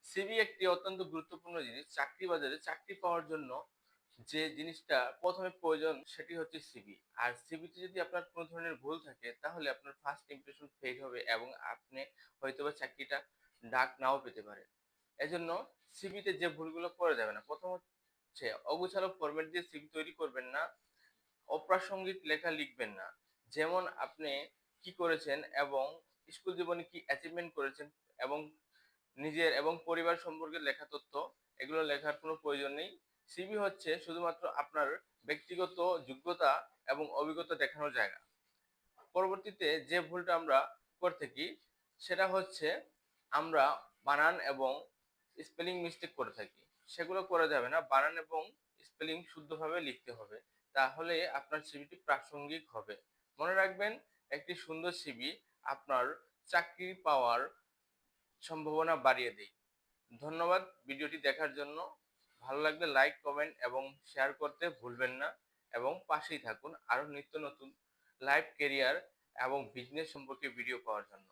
CV একটি অত্যন্ত গুরুত্বপূর্ণ জিনিস। চাকরি বাজারে চাকরি পাওয়ার জন্য যে জিনিসটা ১ম এ প্রয়োজন সেটি হচ্ছে সিভি। আর সিভিতে যদি আপনার কোন ধরনের ভুল থাকে তাহলে আপনার ফার্স্ট ইমপ্রেশন ফেক হবে এবং আপনি হয়তোবা চাকরিটা ডাক নাও পেতে পারেন। এজন্য সিভিতে যে ভুলগুলো করা যাবে না। ১ম হচ্ছে অগোছালো ফরমেট দিয়ে সিভি তৈরি করবেন না। অপ্রাসঙ্গিক লেখা লিখবেন না। যেমন আপনি কি করেছেন এবং স্কুল জীবনে কি অ্যাচিভমেন্ট করেছেন এবং নিজের এবং পরিবার সম্পর্কে লেখা তথ্য এগুলো লেখার কোনো প্রয়োজন নেই। সিভি হচ্ছে শুধুমাত্র আপনার ব্যক্তিগত যোগ্যতা এবং অভিজ্ঞতা দেখানোর জায়গা। পরবর্তীতে যে ভুলটা আমরা করে থাকি সেটা হচ্ছে আমরা বানান এবং স্পেলিং মিস্টেক করে থাকি। সেগুলো করা যাবে না। বানান এবং স্পেলিং শুদ্ধভাবে লিখতে হবে। তাহলে আপনার সিভিটি প্রাসঙ্গিক হবে। মনে রাখবেন একটি সুন্দর সিভি আপনার চাকরি পাওয়ার সম্ভাবনা বাড়িয়ে দেয়। ধন্যবাদ ভিডিওটি দেখার জন্য। ভালো লাগলে লাইক, কমেন্ট এবং শেয়ার করতে ভুলবেন না এবং পাশেই থাকুন আরো নিত্য নতুন লাইফ, ক্যারিয়ার এবং বিজনেস সম্পর্কে ভিডিও পাওয়ার জন্য।